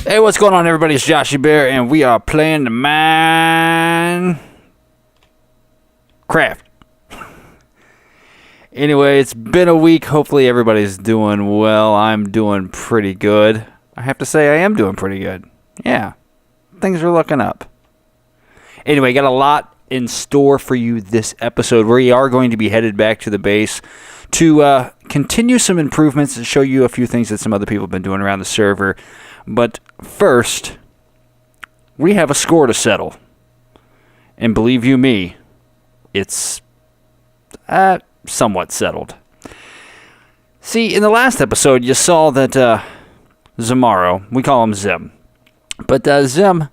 Hey, what's going on, everybody? It's Joshiebear, and we are playing the Minecraft. Anyway, it's been a week. Hopefully everybody's doing well. I'm doing pretty good. I have to say I am doing pretty good. Yeah, things are looking up. Anyway, got a lot in store for you this episode. We are going to be headed back to the base to continue some improvements and show you a few things that some other people have been doing around the server. But first, we have a score to settle. And believe you me, it's somewhat settled. See, in the last episode, you saw that Zemaro, we call him Zem, but Zem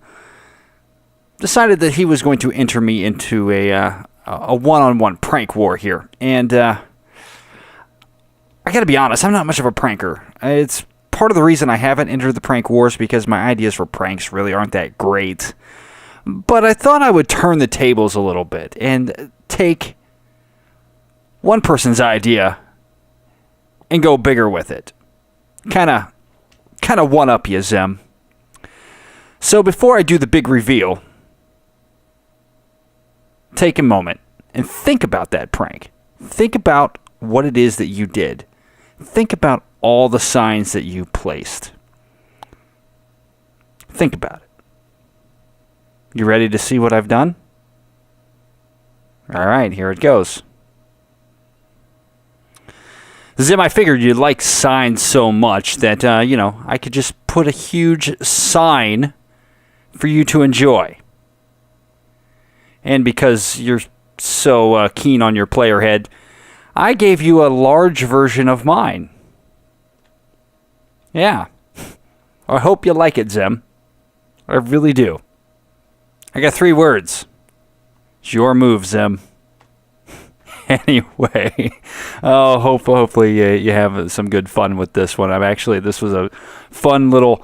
decided that he was going to enter me into a one-on-one prank war here. And I gotta be honest, I'm not much of a pranker. It's part of the reason I haven't entered the prank wars because my ideas for pranks really aren't that great. But I thought I would turn the tables a little bit and take one person's idea and go bigger with it. Kind of one-up you, Zem. So before I do the big reveal, take a moment and think about that prank. Think about what it is that you did. Think about all the signs that you placed. Think about it. You ready to see what I've done? All right, here it goes. Zim, I figured you'd like signs so much that, I could just put a huge sign for you to enjoy. And because you're so keen on your player head, I gave you a large version of mine. Yeah. I hope you like it, Zem. I really do. I got 3 words. It's your move, Zem. Anyway, hopefully you have some good fun with this one. This was a fun little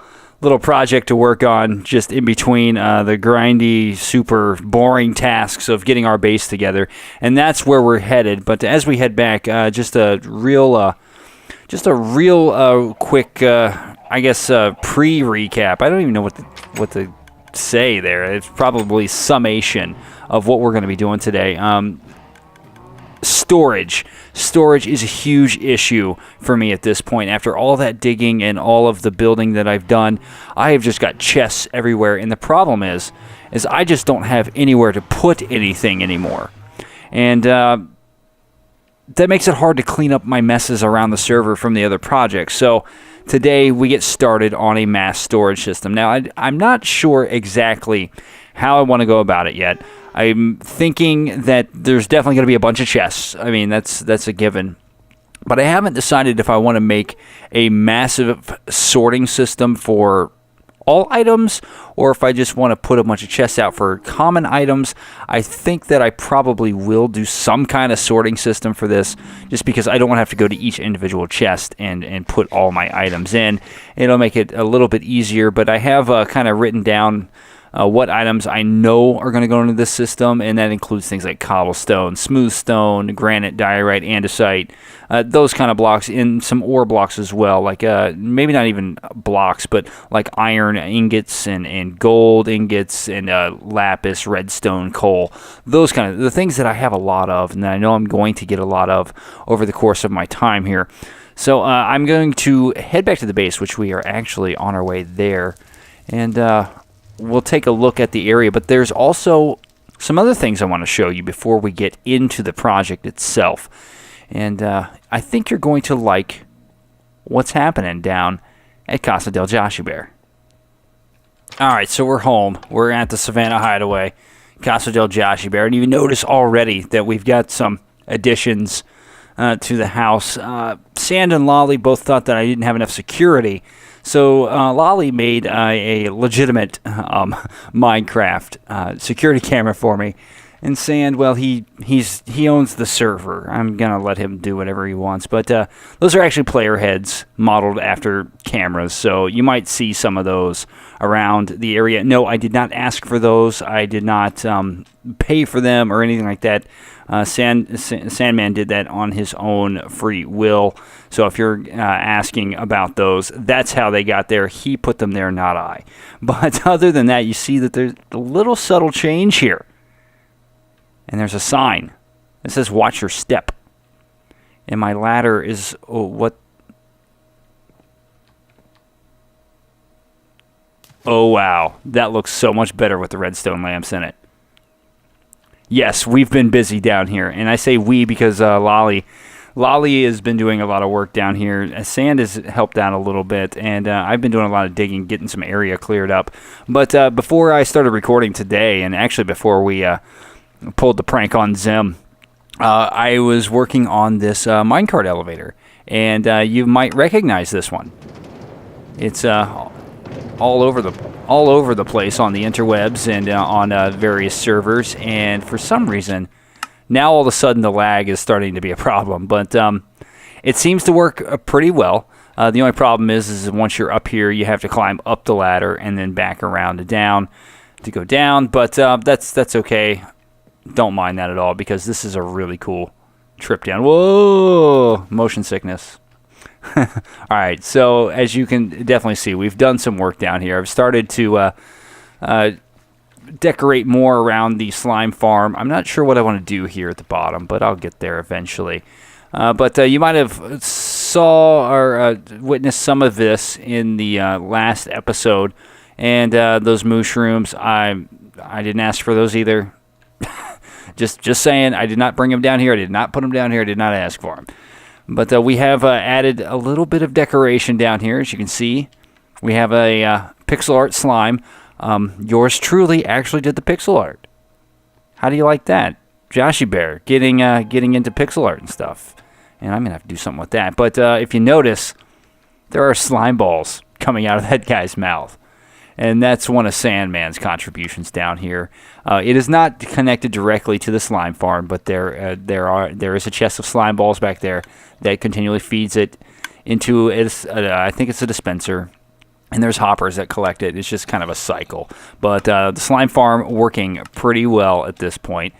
project to work on just in between the grindy, super boring tasks of getting our base together, and that's where we're headed. But as we head back, just a real quick, pre-recap. I don't even know what to say there. It's probably summation of what we're going to be doing today. Storage is a huge issue for me at this point. After all that digging and all of the building that I've done, I have just got chests everywhere, and the problem is I just don't have anywhere to put anything anymore. And that makes it hard to clean up my messes around the server from the other projects. So today we get started on a mass storage system. Now, I'm not sure exactly how I want to go about it yet. I'm thinking that there's definitely going to be a bunch of chests. I mean, that's a given. But I haven't decided if I want to make a massive sorting system for all items or if I just want to put a bunch of chests out for common items. I think that I probably will do some kind of sorting system for this just because I don't want to have to go to each individual chest and put all my items in. It'll make it a little bit easier, but I have kind of written down what items I know are going to go into this system, and that includes things like cobblestone, smooth stone, granite, diorite, andesite, those kind of blocks, and some ore blocks as well, like maybe not even blocks, but like iron ingots and gold ingots and lapis, redstone, coal, those kind of the things that I have a lot of and that I know I'm going to get a lot of over the course of my time here. So I'm going to head back to the base, which we are actually on our way there, and we'll take a look at the area, but there's also some other things I want to show you before we get into the project itself. And I think you're going to like what's happening down at Casa del Joshiebear. Alright, so we're home. We're at the Savannah Hideaway, Casa del Joshiebear, and you notice already that we've got some additions to the house. Sand and Lolly both thought that I didn't have enough security, so Lolly made a legitimate Minecraft security camera for me, And Sand, well, he owns the server. I'm gonna let him do whatever he wants. But those are actually player heads modeled after cameras, so you might see some of those around the area. No, I did not ask for those. I did not pay for them or anything like that. Sandman did that on his own free will. So if you're asking about those, that's how they got there. He put them there, not I. But other than that, you see that there's a little subtle change here. And there's a sign that says, watch your step. And my ladder is, what? Oh, wow. That looks so much better with the redstone lamps in it. Yes, we've been busy down here. And I say we because Lolly has been doing a lot of work down here. Sand has helped out a little bit. And I've been doing a lot of digging, getting some area cleared up. But before I started recording today, and actually before we pulled the prank on Zim, I was working on this minecart elevator. And you might recognize this one. It's all over the place on the interwebs and on various servers, and for some reason now all of a sudden the lag is starting to be a problem, but it seems to work pretty well. The only problem is once you're up here you have to climb up the ladder and then back around and down to go down, but that's okay. Don't mind that at all because this is a really cool trip down. Whoa, motion sickness. All right, so as you can definitely see, we've done some work down here. I've started to decorate more around the slime farm. I'm not sure what I want to do here at the bottom, but I'll get there eventually. But you might have saw or witnessed some of this in the last episode, and those mushrooms. I didn't ask for those either. just saying, I did not bring them down here. I did not put them down here. I did not ask for them. But we have added a little bit of decoration down here, as you can see. We have a pixel art slime. Yours truly actually did the pixel art. How do you like that? Joshiebear getting into pixel art and stuff. And I'm going to have to do something with that. But if you notice, there are slime balls coming out of that guy's mouth. And that's one of Sandman's contributions down here. It is not connected directly to the slime farm, but there is a chest of slime balls back there that continually feeds it into I think it's a dispenser, and there's hoppers that collect it. It's just kind of a cycle. But the slime farm working pretty well at this point.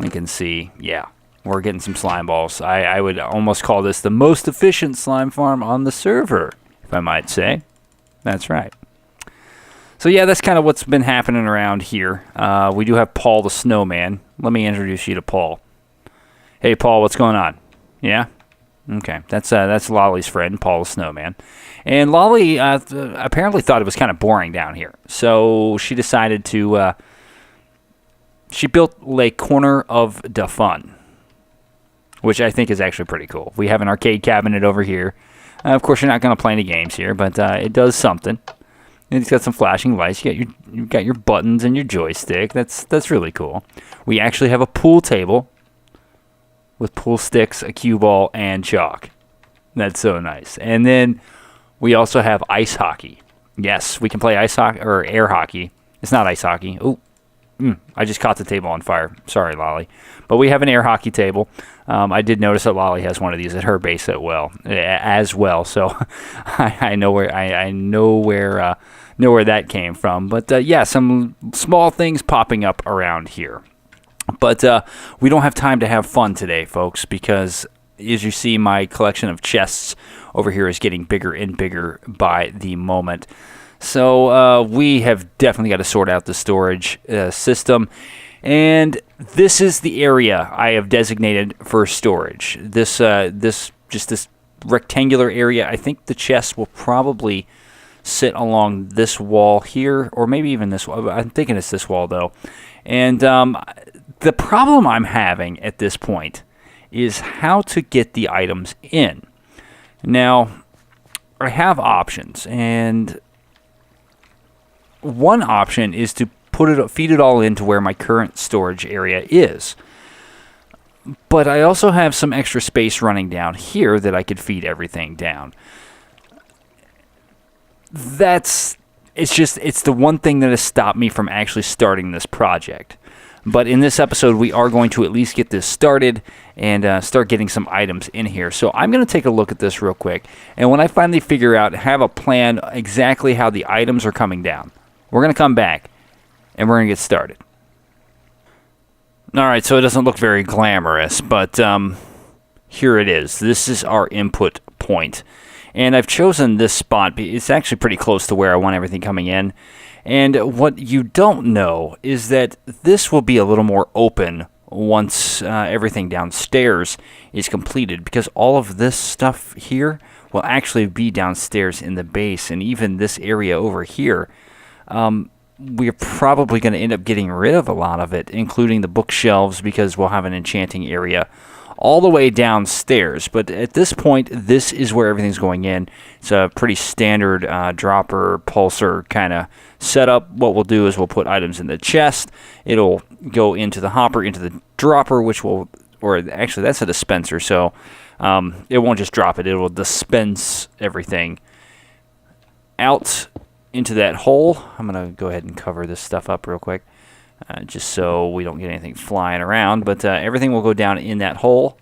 You can see, yeah, we're getting some slime balls. I would almost call this the most efficient slime farm on the server, if I might say. That's right. So yeah, that's kind of what's been happening around here. We do have Paul the Snowman. Let me introduce you to Paul. Hey Paul, what's going on? Yeah? Okay, that's Lolly's friend, Paul the Snowman. And Lolly apparently thought it was kind of boring down here. So she decided to, she built a corner of the fun, which I think is actually pretty cool. We have an arcade cabinet over here. Of course, you're not going to play any games here, but it does something. And it's got some flashing lights. You've got your buttons and your joystick. That's really cool. We actually have a pool table with pool sticks, a cue ball, and chalk. That's so nice. And then we also have ice hockey. Yes, we can play ice hockey or air hockey. It's not ice hockey. Oh, I just caught the table on fire. Sorry, Lolly. But we have an air hockey table. I did notice that Lolly has one of these at her base as well. So I know where that came from. But yeah, some small things popping up around here. But we don't have time to have fun today, folks, because as you see, my collection of chests over here is getting bigger and bigger by the moment. So we have definitely got to sort out the storage system. And this is the area I have designated for storage. This rectangular area. I think the chest will probably sit along this wall here, or maybe even this wall. I'm thinking it's this wall, though. And the problem I'm having at this point is how to get the items in. Now, I have options, and one option is to feed it all into where my current storage area is. But I also have some extra space running down here that I could feed everything down. It's the one thing that has stopped me from actually starting this project. But in this episode, we are going to at least get this started and start getting some items in here. So I'm going to take a look at this real quick. And when I finally figure out, have a plan exactly how the items are coming down, we're going to come back and we're going to get started. All right, so it doesn't look very glamorous, but here it is. This is our input point. And I've chosen this spot. It's actually pretty close to where I want everything coming in. And what you don't know is that this will be a little more open once everything downstairs is completed, because all of this stuff here will actually be downstairs in the base, and even this area over here, we're probably going to end up getting rid of a lot of it, including the bookshelves, because we'll have an enchanting area all the way downstairs. But at this point, this is where everything's going in. It's a pretty standard dropper, pulsar kind of setup. What we'll do is we'll put items in the chest. It'll go into the hopper, into the dropper, which will, or actually that's a dispenser, so it won't just drop it. It will dispense everything out into that hole. I'm going to go ahead and cover this stuff up real quick. Just so we don't get anything flying around. But everything will go down in that hole,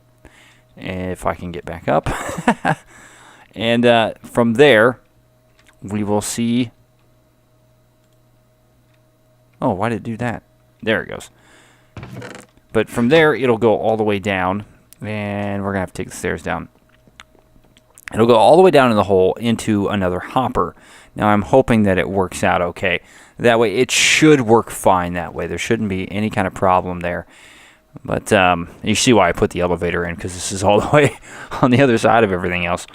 if I can get back up. And from there, we will see... Oh, why did it do that? There it goes. But from there, it'll go all the way down, and we're going to have to take the stairs down. It'll go all the way down in the hole into another hopper. Now, I'm hoping that it works out okay. That way, it should work fine that way. There shouldn't be any kind of problem there. But you see why I put the elevator in, because this is all the way on the other side of everything else.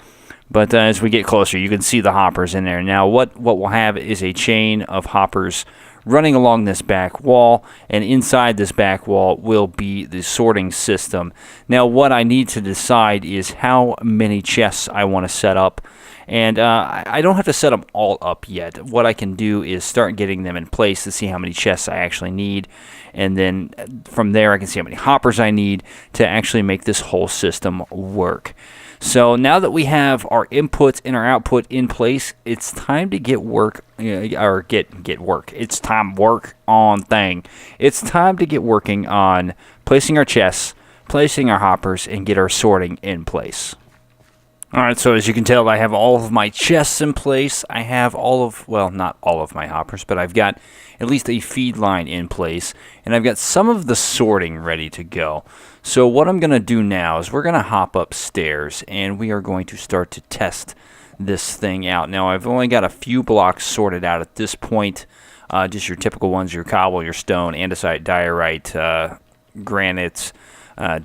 But as we get closer, you can see the hoppers in there. Now, what we'll have is a chain of hoppers running along this back wall, and inside this back wall will be the sorting system. Now, what I need to decide is how many chests I want to set up. And I don't have to set them all up yet. What I can do is start getting them in place to see how many chests I actually need. And then from there, I can see how many hoppers I need to actually make this whole system work. So now that we have our inputs and our output in place, it's time to get work, or get work. It's time work on thing. It's time to get working on placing our chests, placing our hoppers, and get our sorting in place. Alright, so as you can tell, I have all of my chests in place. I have all of, well, not all of my hoppers, but I've got at least a feed line in place, and I've got some of the sorting ready to go. So what I'm going to do now is we're going to hop upstairs, and we are going to start to test this thing out. Now, I've only got a few blocks sorted out at this point, just your typical ones, your cobble, your stone, andesite, diorite, granite,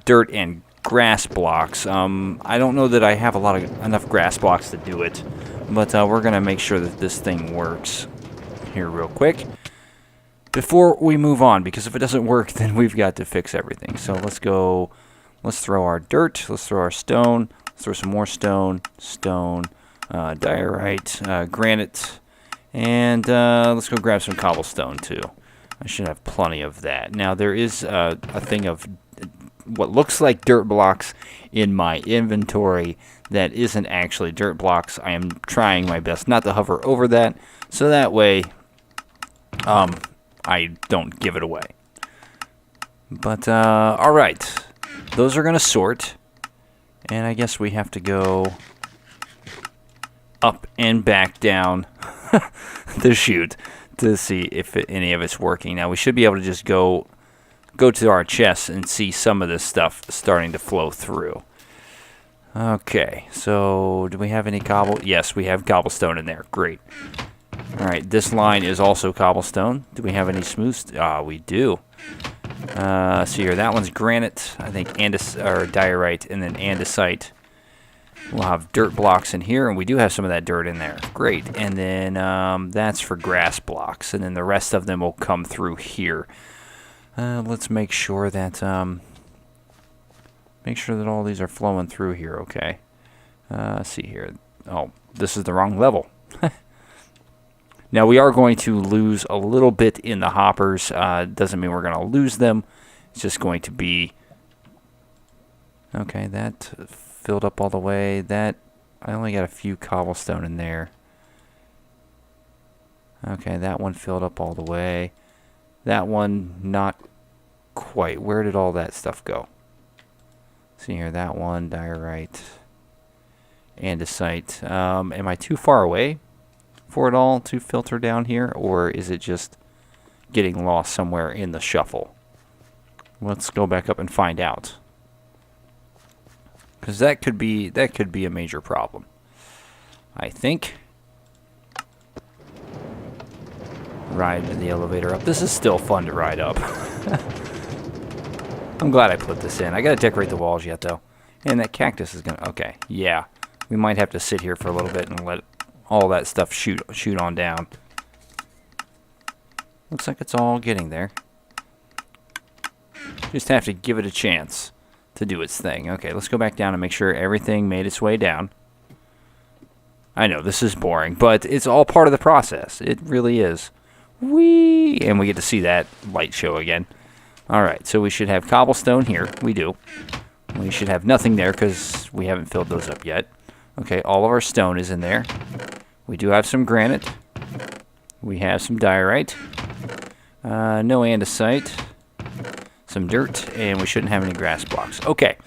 dirt, and grass blocks. I don't know that I have enough grass blocks to do it, but we're going to make sure that this thing works here real quick before we move on, because if it doesn't work, then we've got to fix everything. So let's throw our dirt, let's throw our stone, let's throw some more stone, diorite, granite, and let's go grab some cobblestone too. I should have plenty of that. Now, there is a thing of what looks like dirt blocks in my inventory that isn't actually dirt blocks. I am trying my best not to hover over that, so that way I don't give it away. But alright, those are going to sort, and I guess we have to go up and back down the chute to see if any of it's working. Now, we should be able to just go to our chests and see some of this stuff starting to flow through. Okay, so do we have any cobble? Yes, we have cobblestone in there. Great. Alright, this line is also cobblestone. Do we have any smooth? We do. See here, that one's granite, I think, or diorite, and then andesite. We'll have dirt blocks in here, and we do have some of that dirt in there. Great. And then that's for grass blocks, and then the rest of them will come through here. Let's make sure that all these are flowing through here. Okay. See here. Oh, this is the wrong level. Now, we are going to lose a little bit in the hoppers. Doesn't mean we're going to lose them. It's just going to be... Okay, that filled up all the way. That, I only got a few cobblestone in there. Okay, that one filled up all the way. That one, not quite. Where did all that stuff go? See here, that one, diorite, andesite. Am I too far away for it all to filter down here, or is it just getting lost somewhere in the shuffle? Let's go back up and find out, because that could be a major problem, I think. Ride the elevator up. This is still fun to ride up. I'm glad I put this in. I gotta decorate the walls yet, though. And that cactus is gonna... Okay, yeah. We might have to sit here for a little bit and let all that stuff shoot on down. Looks like it's all getting there. Just have to give it a chance to do its thing. Okay, let's go back down and make sure everything made its way down. I know, this is boring, but it's all part of the process. It really is. Whee! And we get to see that light show again. Alright, so we should have cobblestone here. We do. We should have nothing there because we haven't filled those up yet. Okay, all of our stone is in there. We do have some granite. We have some diorite. No andesite. Some dirt. And we shouldn't have any grass blocks. Okay.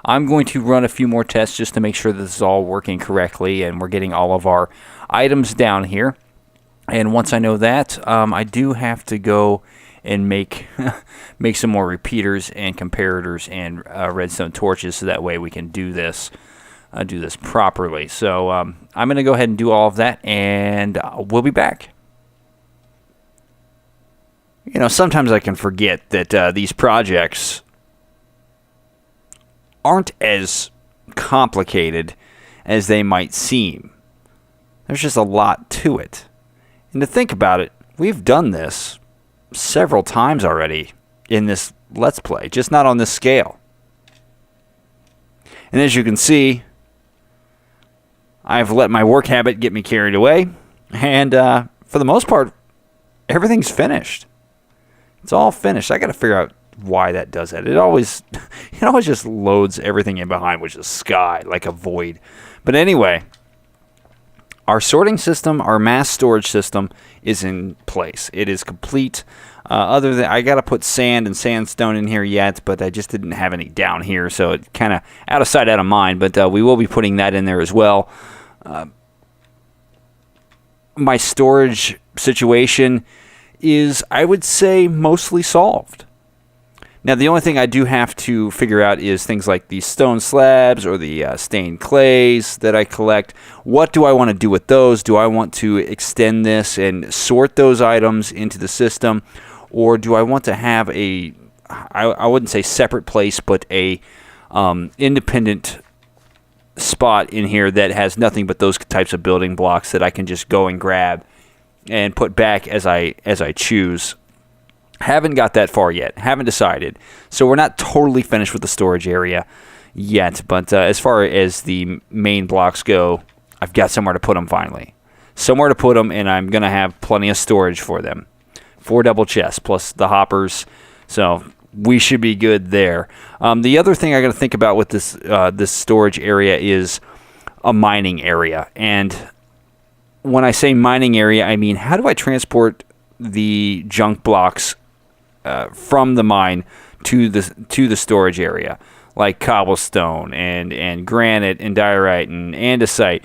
I'm going to run a few more tests just to make sure this is all working correctly and we're getting all of our items down here. And once I know that, I do have to go and make some more repeaters and comparators and redstone torches, so that way we can do this properly. So I'm going to go ahead and do all of that, and we'll be back. You know, sometimes I can forget that these projects aren't as complicated as they might seem. There's just a lot to it. And to think about it, we've done this several times already in this Let's Play, just not on this scale. And as you can see, I've let my work habit get me carried away, and for the most part, everything's finished. It's all finished. I got to figure out why that does that. It always just loads everything in behind, which is sky, like a void. But anyway, our sorting system, our mass storage system, is in place. It is complete. Other than I got to put sand and sandstone in here yet, but I just didn't have any down here, so it kind of out of sight, out of mind. But we will be putting that in there as well. My storage situation is, I would say, mostly solved. Now, the only thing I do have to figure out is things like these stone slabs or the stained clays that I collect. What do I want to do with those? Do I want to extend this and sort those items into the system? Or do I want to have a, I wouldn't say separate place, but a independent spot in here that has nothing but those types of building blocks that I can just go and grab and put back as I choose? Haven't got that far yet. Haven't decided. So we're not totally finished with the storage area yet. But as far as the main blocks go, I've got somewhere to put them finally. Somewhere to put them, and I'm going to have plenty of storage for them. 4 double chests plus the hoppers. So we should be good there. The other thing I got to think about with this storage area is a mining area. And when I say mining area, I mean, how do I transport the junk blocks from the mine to the storage area, like cobblestone and granite and diorite and andesite,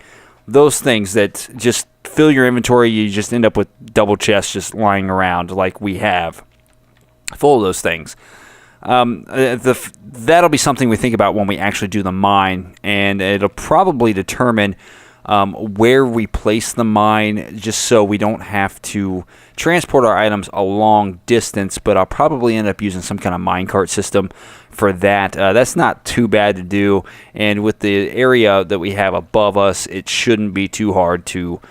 those things that just fill your inventory. You just end up with double chests just lying around like we have, full of those things. That'll be something we think about when we actually do the mine, and it'll probably determine where we place the mine, just so we don't have to transport our items a long distance. But I'll probably end up using some kind of minecart system for that. That's not too bad to do, and with the area that we have above us, it shouldn't be too hard to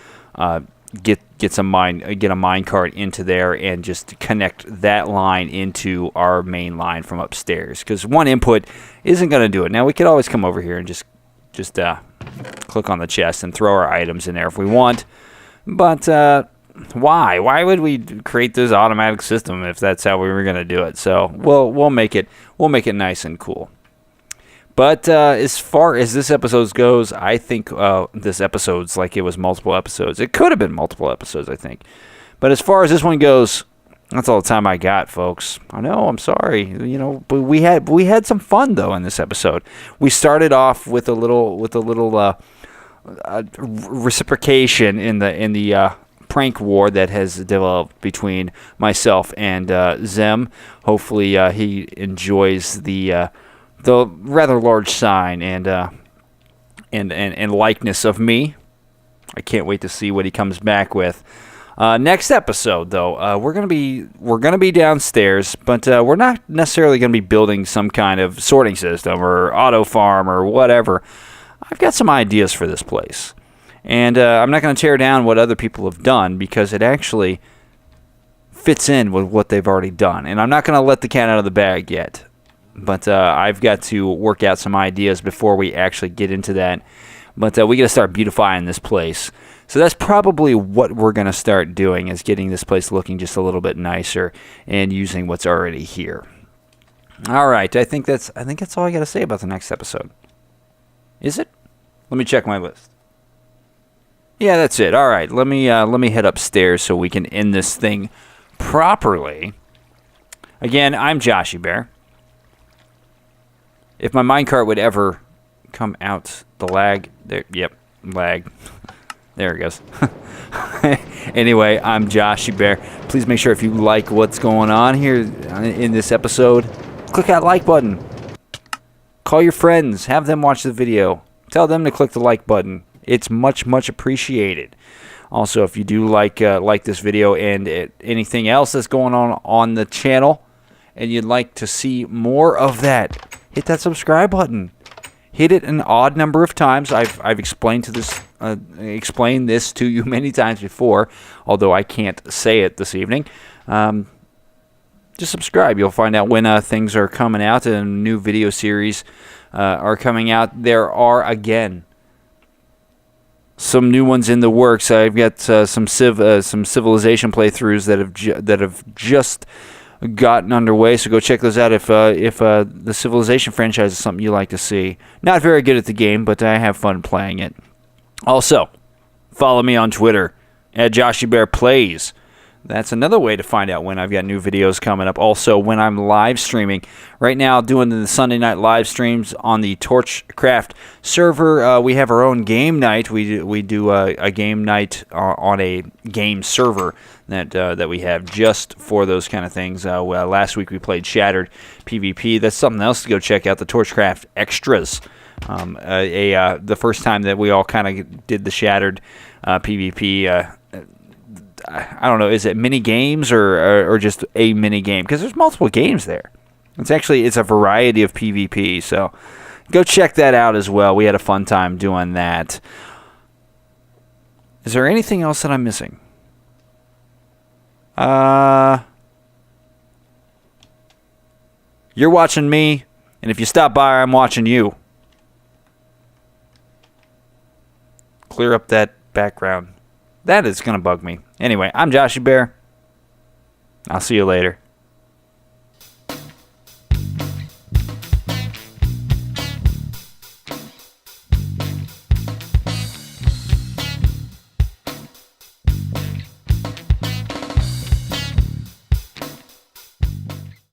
get a minecart into there and just connect that line into our main line from upstairs. Because one input isn't going to do it. Now we could always come over here and just click on the chest and throw our items in there if we want. But why? Why would we create this automatic system if that's how we were going to do it? So we'll make it nice and cool. But as far as this episode goes, I think this episode's like it was multiple episodes. It could have been multiple episodes, I think. But as far as this one goes, That's all the time I got, folks. I know, I'm sorry. You know, but we had some fun though in this episode. We started off with a little reciprocation in the prank war that has developed between myself and Zem. Hopefully, he enjoys the rather large sign and likeness of me. I can't wait to see what he comes back with. Next episode, though, we're gonna be downstairs, but we're not necessarily gonna be building some kind of sorting system or auto farm or whatever. I've got some ideas for this place, and I'm not gonna tear down what other people have done because it actually fits in with what they've already done, and I'm not gonna let the cat out of the bag yet. But I've got to work out some ideas before we actually get into that. But we got to start beautifying this place. So that's probably what we're going to start doing, is getting this place looking just a little bit nicer and using what's already here. All right, I think that's all I got to say about the next episode. Is it? Let me check my list. Yeah, that's it. All right, let me head upstairs so we can end this thing properly. Again, I'm Joshiebear. If my minecart would ever come out, the lag there, yep, lag. There it goes. Anyway, I'm Joshiebear. Please make sure if you like what's going on here in this episode, click that like button. Call your friends, have them watch the video. Tell them to click the like button. It's much, much appreciated. Also, if you do like this video and anything else that's going on the channel, and you'd like to see more of that, hit that subscribe button. Hit it an odd number of times. I've explained this to you many times before, although I can't say it this evening. Just subscribe. You'll find out when things are coming out and new video series are coming out. There are, again, some new ones in the works. I've got some Civilization playthroughs that have just gotten underway, so go check those out if the Civilization franchise is something you like to see. Not very good at the game, but I have fun playing it. Also, follow me on Twitter at JoshieBearPlays. That's another way to find out when I've got new videos coming up. Also, when I'm live streaming. Right now, doing the Sunday night live streams on the Torchcraft server. We have our own game night. We do a game night on a game server that we have just for those kind of things. Last week we played Shattered PvP. That's something else to go check out. The Torchcraft Extras. The first time that we all kind of did the Shattered PvP. I don't know, is it mini games or just a mini game? Because there's multiple games there. It's a variety of PvP, so go check that out as well. We had a fun time doing that. Is there anything else that I'm missing? You're watching me, and if you stop by, I'm watching you. Clear up that background. That is going to bug me. Anyway, I'm Joshiebear. I'll see you later.